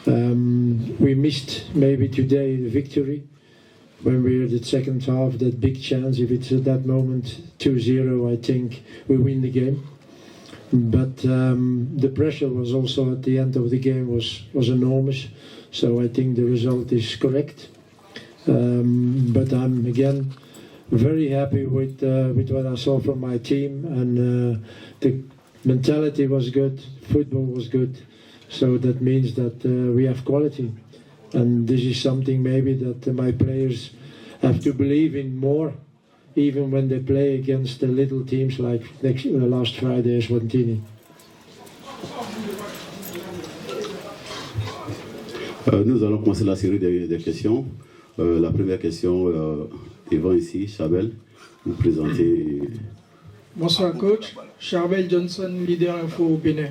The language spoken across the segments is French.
We missed maybe today the victory when we were the second half, that big chance. If it's at that moment 2-0, I think we win the game. But the pressure was also at the end of the game was enormous. So I think the result is correct. But I'm again very happy with what I saw from my team, and the mentality was good, football was good. So that means that we have quality, and this is something maybe that my players have to believe in more, even when they play against the little teams like last Friday as Swantini. Nous allons commencer la série des questions. La première question, Yvan ici, Chabel, vous présentez. Bonsoir coach, Charbel Johnson, leader info au Bénin.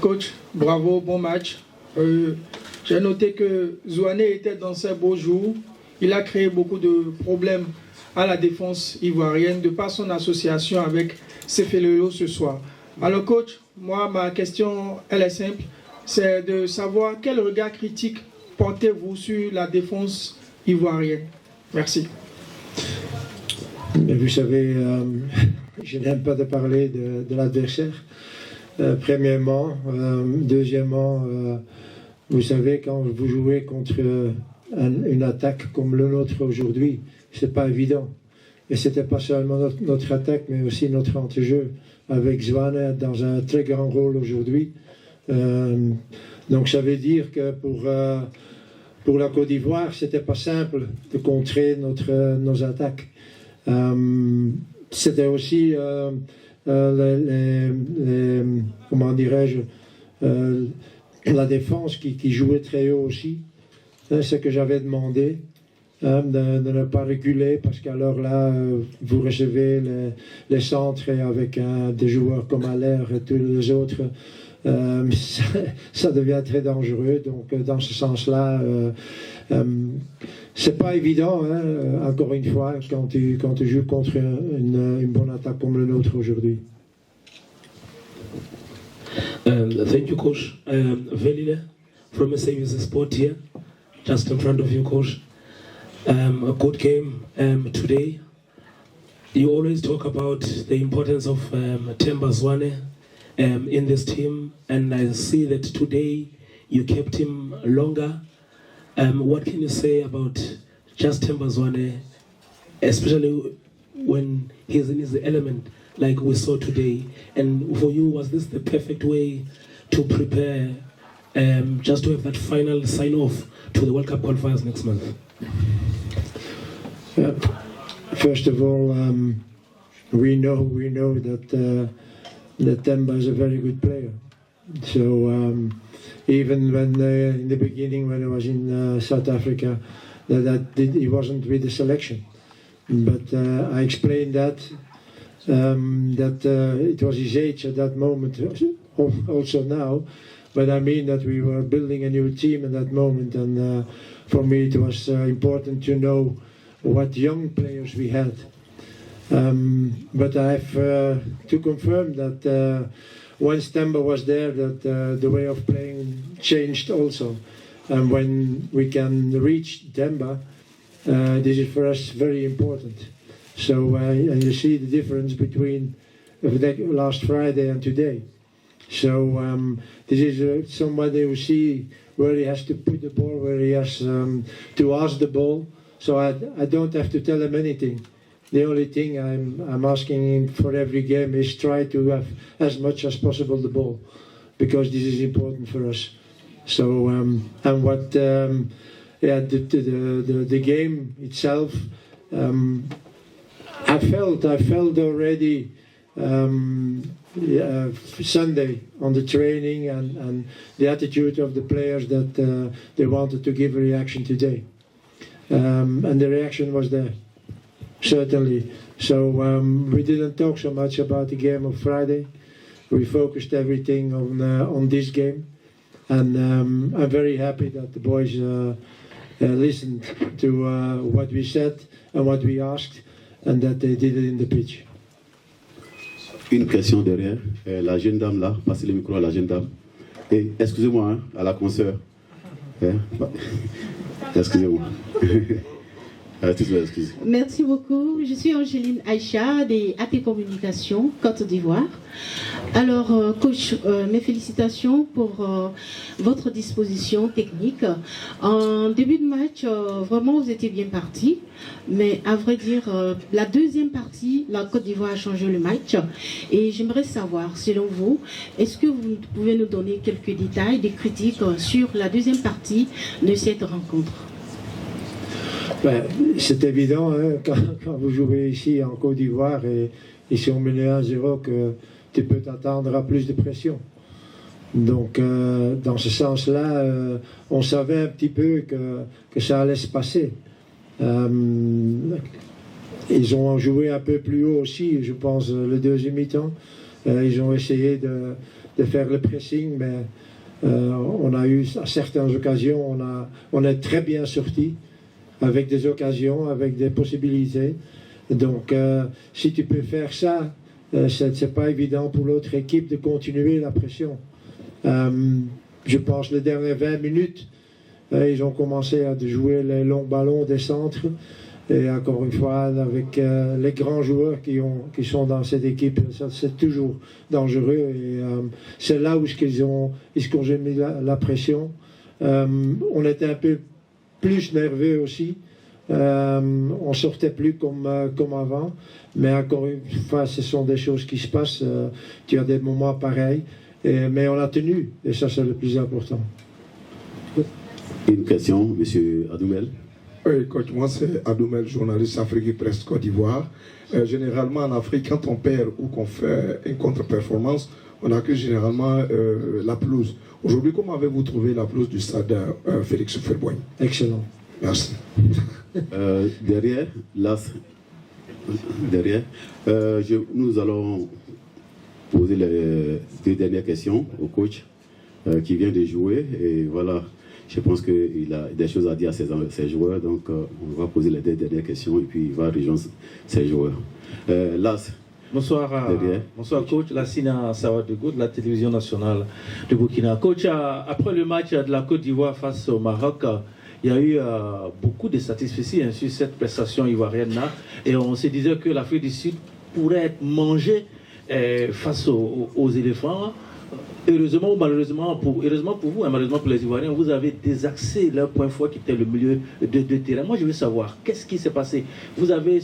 Coach, bravo, bon match. J'ai noté que Zouane était dans ses beaux jours. Il a créé beaucoup de problèmes à la défense ivoirienne de par son association avec Sefelelo ce soir. Alors coach, moi ma question elle est simple, c'est de savoir quel regard critique portez-vous sur la défense ivoirienne. Merci. Vous savez, je n'aime pas de parler de l'adversaire. Premièrement, deuxièmement, vous savez, quand vous jouez contre une attaque comme le nôtre aujourd'hui, c'est pas évident. Et c'était pas seulement notre attaque, mais aussi notre entrejeu, avec Zouane dans un très grand rôle aujourd'hui. Donc ça veut dire que pour la Côte d'Ivoire, c'était pas simple de contrer nos attaques. C'était aussi comment dirais-je, la défense qui jouait très haut aussi. C'est ce que j'avais demandé, de ne pas reculer, parce qu'alors là, vous recevez les centres avec des joueurs comme Allaire et tous les autres. Ça devient très dangereux. Donc dans ce sens-là, c'est pas évident, hein, encore une fois, quand tu joues contre une bonne attaque comme le nôtre aujourd'hui. Thank you, Coach. Velile from SABC Sport here, just in front of you, Coach. A good game today. You always talk about the importance of Themba Zwane in this team, and I see that today you kept him longer. What can you say about just Themba Zwane, especially when he's in his element, like we saw today? And for you, was this the perfect way to prepare, just to have that final sign-off to the World Cup qualifiers next month? First of all, we know that Themba is a very good player. So even when in the beginning, when I was in South Africa, he wasn't with the selection. But I explained that it was his age at that moment, also now. But I mean that we were building a new team at that moment, and for me it was important to know what young players we had. But I have to confirm that once Themba was there, that the way of playing changed also. And when we can reach Themba, this is for us very important. So and you see the difference between last Friday and today. So this is somebody who see where he has to put the ball, where he has to ask the ball. So I don't have to tell him anything. The only thing I'm asking him for every game is try to have as much as possible the ball, because this is important for us. So and what the game itself, I felt already Sunday on the training and the attitude of the players that they wanted to give a reaction today, and the reaction was there. Certainly. So we didn't talk so much about the game of Friday. We focused everything on this game, and I'm very happy that the boys listened to what we said and what we asked, and that they did it in the pitch. Une question derrière, la jeune dame là, passez le micro à la jeune dame. Et excusez-moi, hein, à la consoeur, Hein? Excusez-moi. Toutes mes excuses. Merci beaucoup. Je suis Angéline Aïcha des AT Communications, Côte d'Ivoire. Alors, coach, mes félicitations pour votre disposition technique. En début de match, vraiment, vous étiez bien parti. Mais à vrai dire, la deuxième partie, la Côte d'Ivoire a changé le match. Et j'aimerais savoir, selon vous, est-ce que vous pouvez nous donner quelques détails, des critiques sur la deuxième partie de cette rencontre? Ben, c'est évident, hein, quand vous jouez ici en Côte d'Ivoire et ils sont menés 1-0, que tu peux t'attendre à plus de pression. Donc, dans ce sens-là, on savait un petit peu que ça allait se passer. Ils ont joué un peu plus haut aussi, je pense, le deuxième mi-temps. Ils ont essayé de faire le pressing, mais on a eu à certaines occasions, on est très bien sortis, avec des occasions, avec des possibilités. Donc, si tu peux faire ça, c'est pas évident pour l'autre équipe de continuer la pression. Je pense les dernières 20 minutes, ils ont commencé à jouer les longs ballons des centres. Et encore une fois, avec les grands joueurs qui sont dans cette équipe, c'est toujours dangereux. Et c'est là où ils ont mis la pression. On était un peu plus nerveux aussi. On sortait plus comme avant. Mais encore une fois, ce sont des choses qui se passent. Tu as des moments pareils. Mais on a tenu. Et ça, c'est le plus important. Une question, M. Adoumel. Oui, coach, moi c'est Adoumel, journaliste Afrique Presse Côte d'Ivoire. Généralement en Afrique, quand on perd ou qu'on fait une contre-performance, on accuse généralement la pelouse. Aujourd'hui, comment avez-vous trouvé la pelouse du stade Félix Houphouët-Boigny? Excellent. Merci. Nous allons poser les deux dernières questions au coach qui vient de jouer. Et voilà, je pense qu'il a des choses à dire à ses joueurs. Donc, on va poser les deux dernières questions et puis il va rejoindre ses joueurs. Las. Bonsoir, bonsoir coach. Lassina Sawadogo de la télévision nationale de Burkina. Coach, après le match de la Côte d'Ivoire face au Maroc, il y a eu beaucoup de satisfaction sur cette prestation ivoirienne-là. Et on se disait que l'Afrique du Sud pourrait être mangée face aux éléphants. Heureusement ou malheureusement, heureusement pour vous et malheureusement pour les Ivoiriens, vous avez désaxé leur point fort qui était le milieu de terrain. Moi, je veux savoir, qu'est-ce qui s'est passé? Vous avez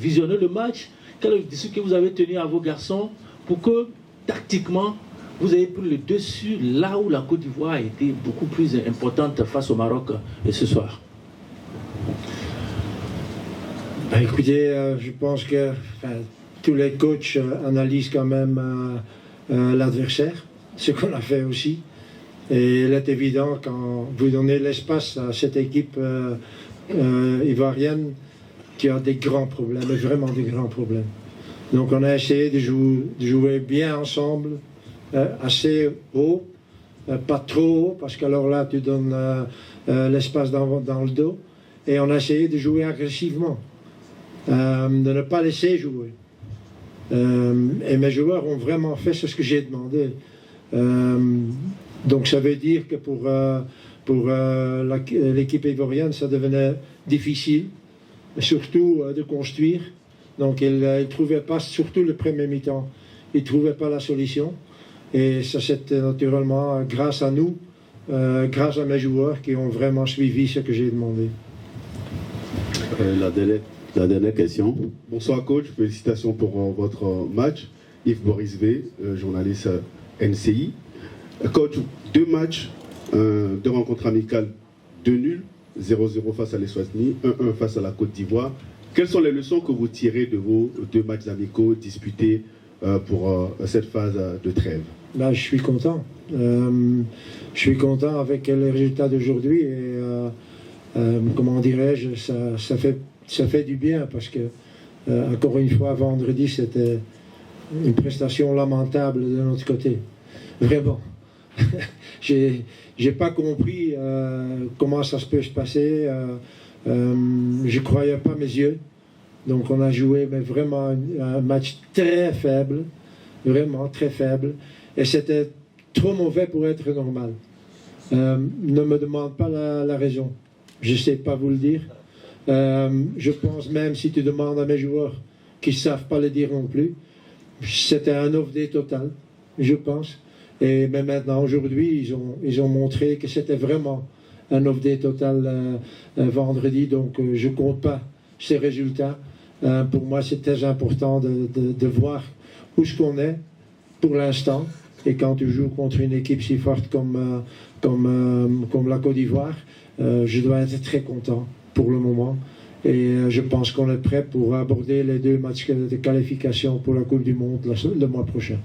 visionné le match? Quel est le discours que vous avez tenu à vos garçons pour que, tactiquement, vous ayez pris le dessus là où la Côte d'Ivoire a été beaucoup plus importante face au Maroc ce soir? Ben, écoutez, je pense que tous les coachs analysent quand même l'adversaire, ce qu'on a fait aussi. Et il est évident, quand vous donnez l'espace à cette équipe ivoirienne, qui a des grands problèmes, vraiment des grands problèmes. Donc on a essayé de jouer bien ensemble, assez haut, pas trop haut, parce qu'alors là tu donnes l'espace dans le dos. Et on a essayé de jouer agressivement, de ne pas laisser jouer. Et mes joueurs ont vraiment fait ce que j'ai demandé. Donc ça veut dire que pour l'équipe ivoirienne, ça devenait difficile, surtout de construire. Donc ils ne trouvaient pas, surtout le premier mi-temps, ils ne trouvaient pas la solution. Et ça c'était naturellement grâce à nous, grâce à mes joueurs qui ont vraiment suivi ce que j'ai demandé. La dernière question. Bonsoir coach, félicitations pour votre match. Yves Boris V, journaliste NCI. Coach, 2 matchs, 2 rencontres amicales, 2 nuls, 0-0 face à l'Eswatini, 1-1 face à la Côte d'Ivoire. Quelles sont les leçons que vous tirez de vos 2 matchs amicaux disputés pour cette phase de trêve? Là, je suis content. Je suis content avec les résultats d'aujourd'hui et comment dirais-je, ça fait du bien parce que encore une fois, vendredi, c'était une prestation lamentable de notre côté. Vraiment. J'ai pas compris comment ça peut se passer. Je croyais pas mes yeux. Donc on a joué mais vraiment un match très faible, vraiment très faible. Et c'était trop mauvais pour être normal. ne me demande pas la raison. Je ne sais pas vous le dire. Je pense même si tu demandes à mes joueurs qui ne savent pas le dire non plus, c'était un off-day total, je pense. Mais maintenant, aujourd'hui, ils ont montré que c'était vraiment un off-day total vendredi. Donc, je ne compte pas ces résultats. Pour moi, c'est très important de voir où ce qu'on est pour l'instant. Et quand tu joues contre une équipe si forte comme la Côte d'Ivoire, je dois être très content pour le moment. Et je pense qu'on est prêt pour aborder les 2 matchs de qualification pour la Coupe du Monde le mois prochain.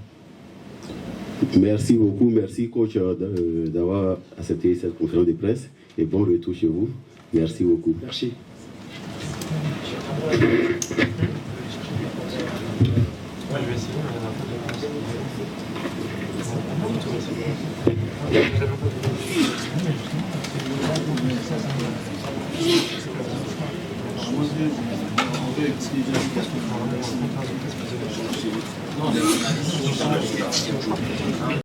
Merci beaucoup, merci coach d'avoir accepté cette conférence de presse et bon retour chez vous. Merci beaucoup. Merci.